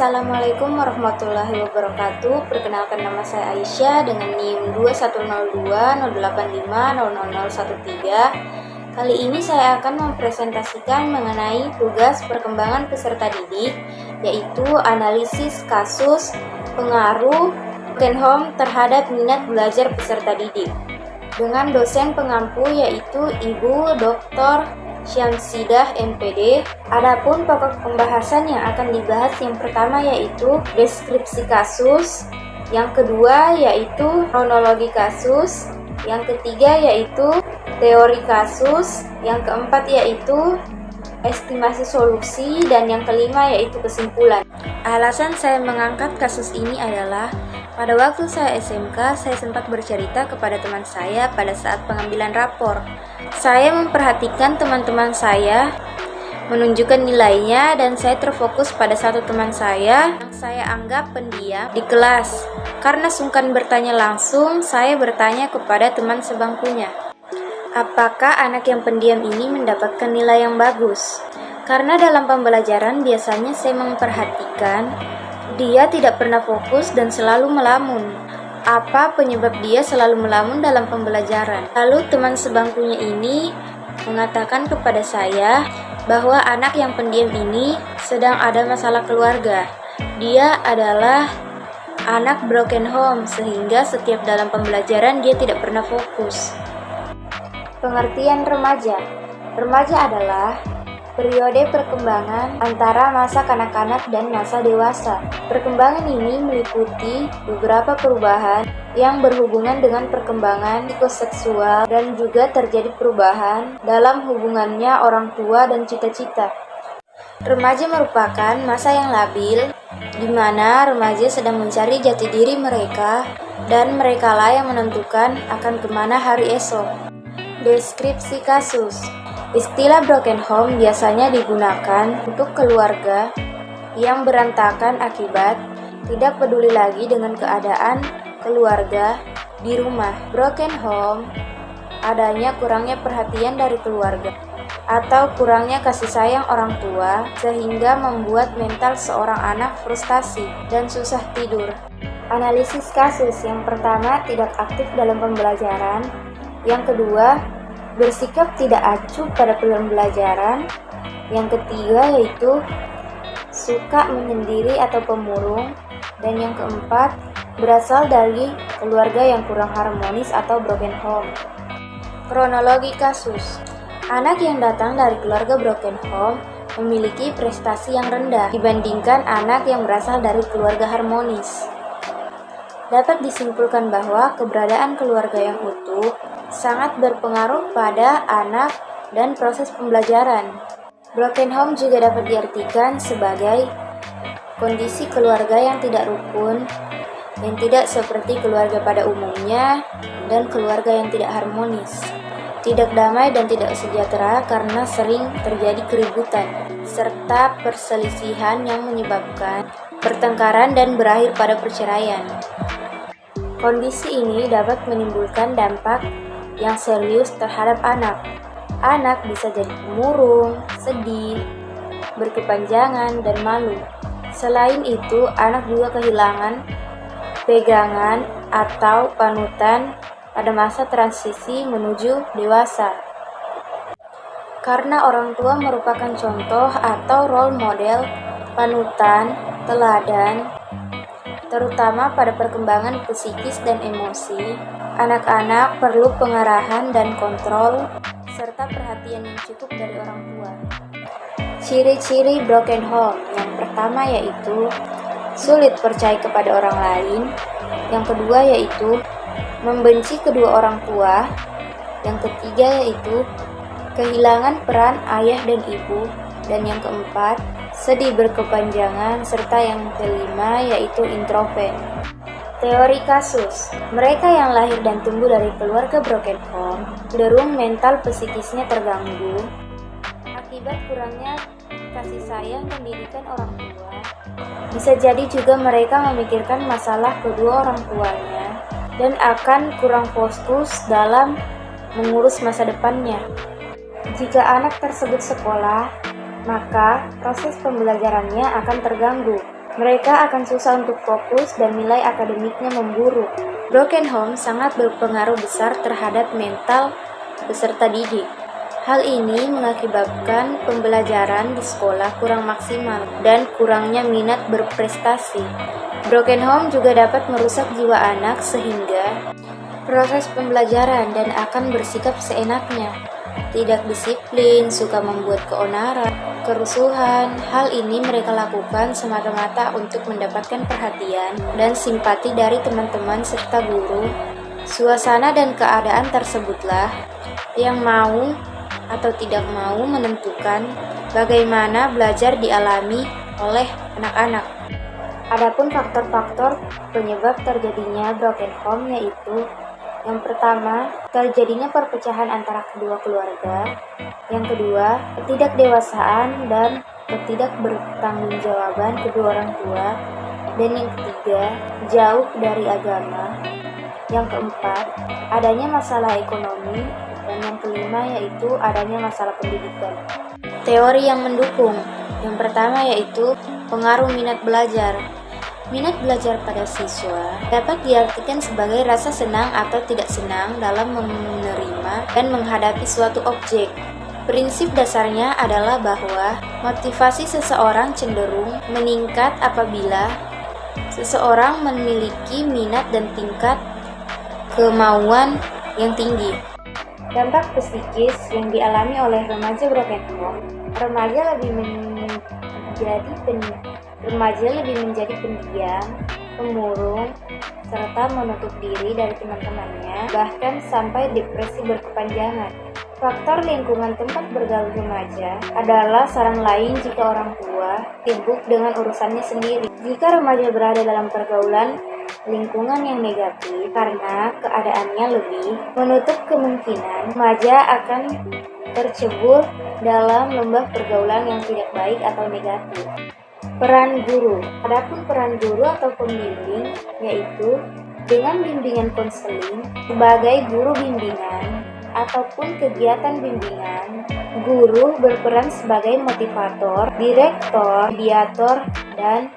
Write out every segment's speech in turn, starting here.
Assalamualaikum warahmatullahi wabarakatuh. Perkenalkan, nama saya Aisyah dengan NIM 210208500013. Kali ini saya akan mempresentasikan mengenai tugas perkembangan peserta didik, yaitu analisis kasus pengaruh broken home terhadap minat belajar peserta didik, dengan dosen pengampu yaitu Ibu Dr. Syamsidah MPD. Adapun pokok pembahasan yang akan dibahas, yang pertama yaitu deskripsi kasus, yang kedua yaitu kronologi kasus, yang ketiga yaitu teori kasus, yang keempat yaitu estimasi solusi, dan yang kelima yaitu kesimpulan. Alasan saya mengangkat kasus ini adalah pada waktu saya SMK, saya sempat bercerita kepada teman saya pada saat pengambilan rapor. Saya memperhatikan teman-teman saya menunjukkan nilainya, dan saya terfokus pada satu teman saya yang saya anggap pendiam di kelas. Karena sungkan bertanya langsung, saya bertanya kepada teman sebangkunya, apakah anak yang pendiam ini mendapatkan nilai yang bagus? Karena dalam pembelajaran biasanya saya memperhatikan dia tidak pernah fokus dan selalu melamun. Apa penyebab dia selalu melamun dalam pembelajaran? Lalu teman sebangkunya ini mengatakan kepada saya bahwa anak yang pendiam ini sedang ada masalah keluarga. Dia adalah anak broken home, sehingga setiap dalam pembelajaran dia tidak pernah fokus. Pengertian remaja. Remaja adalah periode perkembangan antara masa kanak-kanak dan masa dewasa. Perkembangan ini meliputi beberapa perubahan yang berhubungan dengan perkembangan psikoseksual, dan juga terjadi perubahan dalam hubungannya orang tua dan cita-cita. Remaja merupakan masa yang labil, di mana remaja sedang mencari jati diri mereka, dan merekalah yang menentukan akan kemana hari esok. Deskripsi kasus. Istilah broken home biasanya digunakan untuk keluarga yang berantakan akibat tidak peduli lagi dengan keadaan keluarga di rumah. Broken home adanya kurangnya perhatian dari keluarga atau kurangnya kasih sayang orang tua, sehingga membuat mental seorang anak frustasi dan susah tidur. Analisis kasus. Yang pertama, tidak aktif dalam pembelajaran. Yang kedua, bersikap tidak acuh pada pembelajaran. Yang ketiga yaitu suka menyendiri atau pemurung. Dan yang keempat, berasal dari keluarga yang kurang harmonis atau broken home. Kronologi kasus. Anak yang datang dari keluarga broken home memiliki prestasi yang rendah dibandingkan anak yang berasal dari keluarga harmonis. Dapat disimpulkan bahwa keberadaan keluarga yang utuh sangat berpengaruh pada anak dan proses pembelajaran. Broken home juga dapat diartikan sebagai kondisi keluarga yang tidak rukun, yang tidak seperti keluarga pada umumnya, dan keluarga yang tidak harmonis, tidak damai dan tidak sejahtera karena sering terjadi keributan, serta perselisihan yang menyebabkan pertengkaran dan berakhir pada perceraian. Kondisi ini dapat menimbulkan dampak yang serius terhadap anak. Anak bisa jadi pemurung, sedih, berkepanjangan, dan malu. Selain itu, anak juga kehilangan pegangan atau panutan pada masa transisi menuju dewasa. Karena orang tua merupakan contoh atau role model, panutan, teladan, terutama pada perkembangan psikis dan emosi, anak-anak perlu pengarahan dan kontrol, serta perhatian yang cukup dari orang tua. Ciri-ciri broken home. Yang pertama yaitu sulit percaya kepada orang lain. Yang kedua yaitu membenci kedua orang tua. Yang ketiga yaitu kehilangan peran ayah dan ibu. Dan yang keempat, sedih berkepanjangan. Serta yang kelima yaitu introvert. Teori kasus. Mereka yang lahir dan tumbuh dari keluarga broken home cenderung mental psikisnya terganggu akibat kurangnya kasih sayang dan didikan orang tua. Bisa jadi juga mereka memikirkan masalah kedua orang tuanya dan akan kurang fokus dalam mengurus masa depannya. Jika anak tersebut sekolah, maka proses pembelajarannya akan terganggu Mereka akan susah untuk fokus dan nilai akademiknya memburuk. Broken home sangat berpengaruh besar terhadap mental peserta didik. Hal ini mengakibatkan pembelajaran di sekolah kurang maksimal dan kurangnya minat berprestasi. Broken home juga dapat merusak jiwa anak sehingga proses pembelajaran dan akan bersikap seenaknya. Tidak disiplin, suka membuat keonaran, kerusuhan. Hal ini mereka lakukan semata-mata untuk mendapatkan perhatian dan simpati dari teman-teman serta guru. Suasana dan keadaan tersebutlah yang mau atau tidak mau menentukan bagaimana belajar dialami oleh anak-anak. Adapun faktor-faktor penyebab terjadinya broken home yaitu yang pertama, terjadinya perpecahan antara kedua keluarga. Yang kedua, ketidakdewasaan dan ketidakbertanggungjawaban kedua orang tua. Dan yang ketiga, jauh dari agama. Yang keempat, adanya masalah ekonomi. Dan yang kelima yaitu adanya masalah pendidikan. Teori yang mendukung. Yang pertama yaitu pengaruh minat belajar. Minat belajar pada siswa dapat diartikan sebagai rasa senang atau tidak senang dalam menerima dan menghadapi suatu objek. Prinsip dasarnya adalah bahwa motivasi seseorang cenderung meningkat apabila seseorang memiliki minat dan tingkat kemauan yang tinggi. Dampak psikis yang dialami oleh remaja broken home, remaja lebih menjadi pendiam, pemurung, serta menutup diri dari teman-temannya, bahkan sampai depresi berkepanjangan. Faktor lingkungan tempat bergaul remaja adalah saran lain jika orang tua sibuk dengan urusannya sendiri. Jika remaja berada dalam pergaulan lingkungan yang negatif karena keadaannya lebih menutup kemungkinan remaja akan tercebur dalam lembah pergaulan yang tidak baik atau negatif. Peran guru. Adapun peran guru atau pembimbing yaitu dengan bimbingan konseling sebagai guru bimbingan ataupun kegiatan bimbingan, guru berperan sebagai motivator, direktor, mediator, dan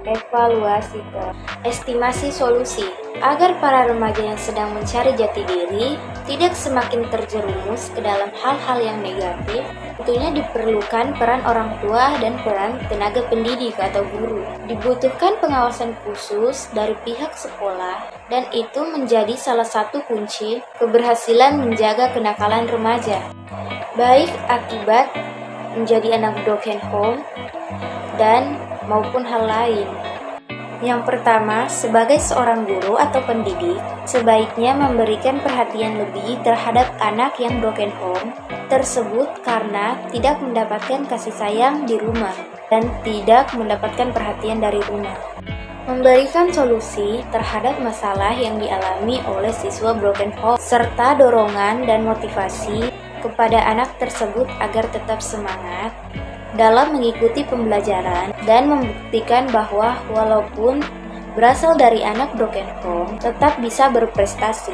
evaluator. Estimasi solusi. Agar para remaja yang sedang mencari jati diri tidak semakin terjerumus ke dalam hal-hal yang negatif, tentunya diperlukan peran orang tua dan peran tenaga pendidik atau guru. Dibutuhkan pengawasan khusus dari pihak sekolah dan itu menjadi salah satu kunci keberhasilan menjaga kenakalan remaja, baik akibat menjadi anak broken home dan maupun hal lain. Yang pertama, sebagai seorang guru atau pendidik, sebaiknya memberikan perhatian lebih terhadap anak yang broken home tersebut karena tidak mendapatkan kasih sayang di rumah dan tidak mendapatkan perhatian dari rumah. Memberikan solusi terhadap masalah yang dialami oleh siswa broken home serta dorongan dan motivasi kepada anak tersebut agar tetap semangat dalam mengikuti pembelajaran dan membuktikan bahwa walaupun berasal dari anak broken home tetap bisa berprestasi.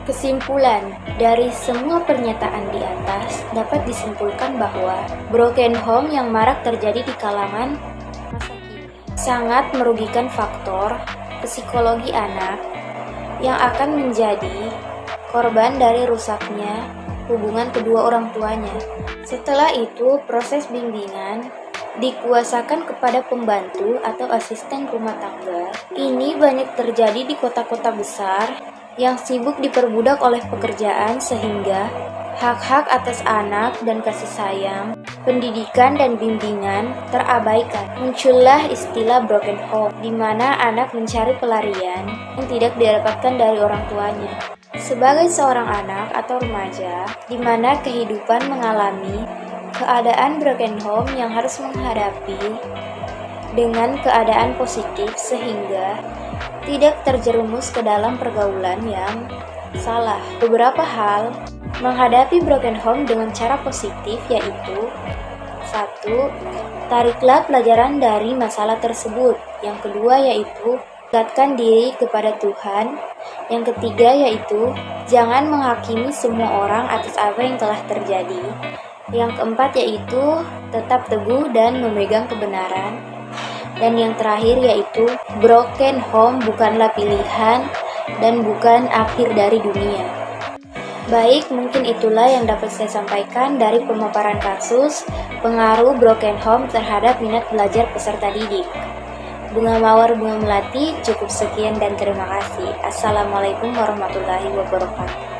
Kesimpulan dari semua pernyataan di atas dapat disimpulkan bahwa broken home yang marak terjadi di kalangan masa kini sangat merugikan faktor psikologi anak yang akan menjadi korban dari rusaknya hubungan kedua orang tuanya. Setelah itu, proses bimbingan dikuasakan kepada pembantu atau asisten rumah tangga. Ini banyak terjadi di kota-kota besar yang sibuk diperbudak oleh pekerjaan sehingga hak-hak atas anak dan kasih sayang, pendidikan dan bimbingan terabaikan. Muncullah istilah broken home, di mana anak mencari pelarian yang tidak didapatkan dari orang tuanya. Sebagai seorang anak atau remaja, di mana kehidupan mengalami keadaan broken home yang harus menghadapi dengan keadaan positif sehingga tidak terjerumus ke dalam pergaulan yang salah. Beberapa hal menghadapi broken home dengan cara positif yaitu 1. Tariklah pelajaran dari masalah tersebut. Yang kedua yaitu dekatkan diri kepada Tuhan. Yang ketiga yaitu jangan menghakimi semua orang atas apa yang telah terjadi. Yang keempat yaitu tetap teguh dan memegang kebenaran. Dan yang terakhir yaitu broken home bukanlah pilihan dan bukan akhir dari dunia. Baik, mungkin itulah yang dapat saya sampaikan dari pemaparan kasus pengaruh broken home terhadap minat belajar peserta didik. Bunga Mawar Bunga Melati, cukup sekian dan terima kasih. Assalamualaikum warahmatullahi wabarakatuh.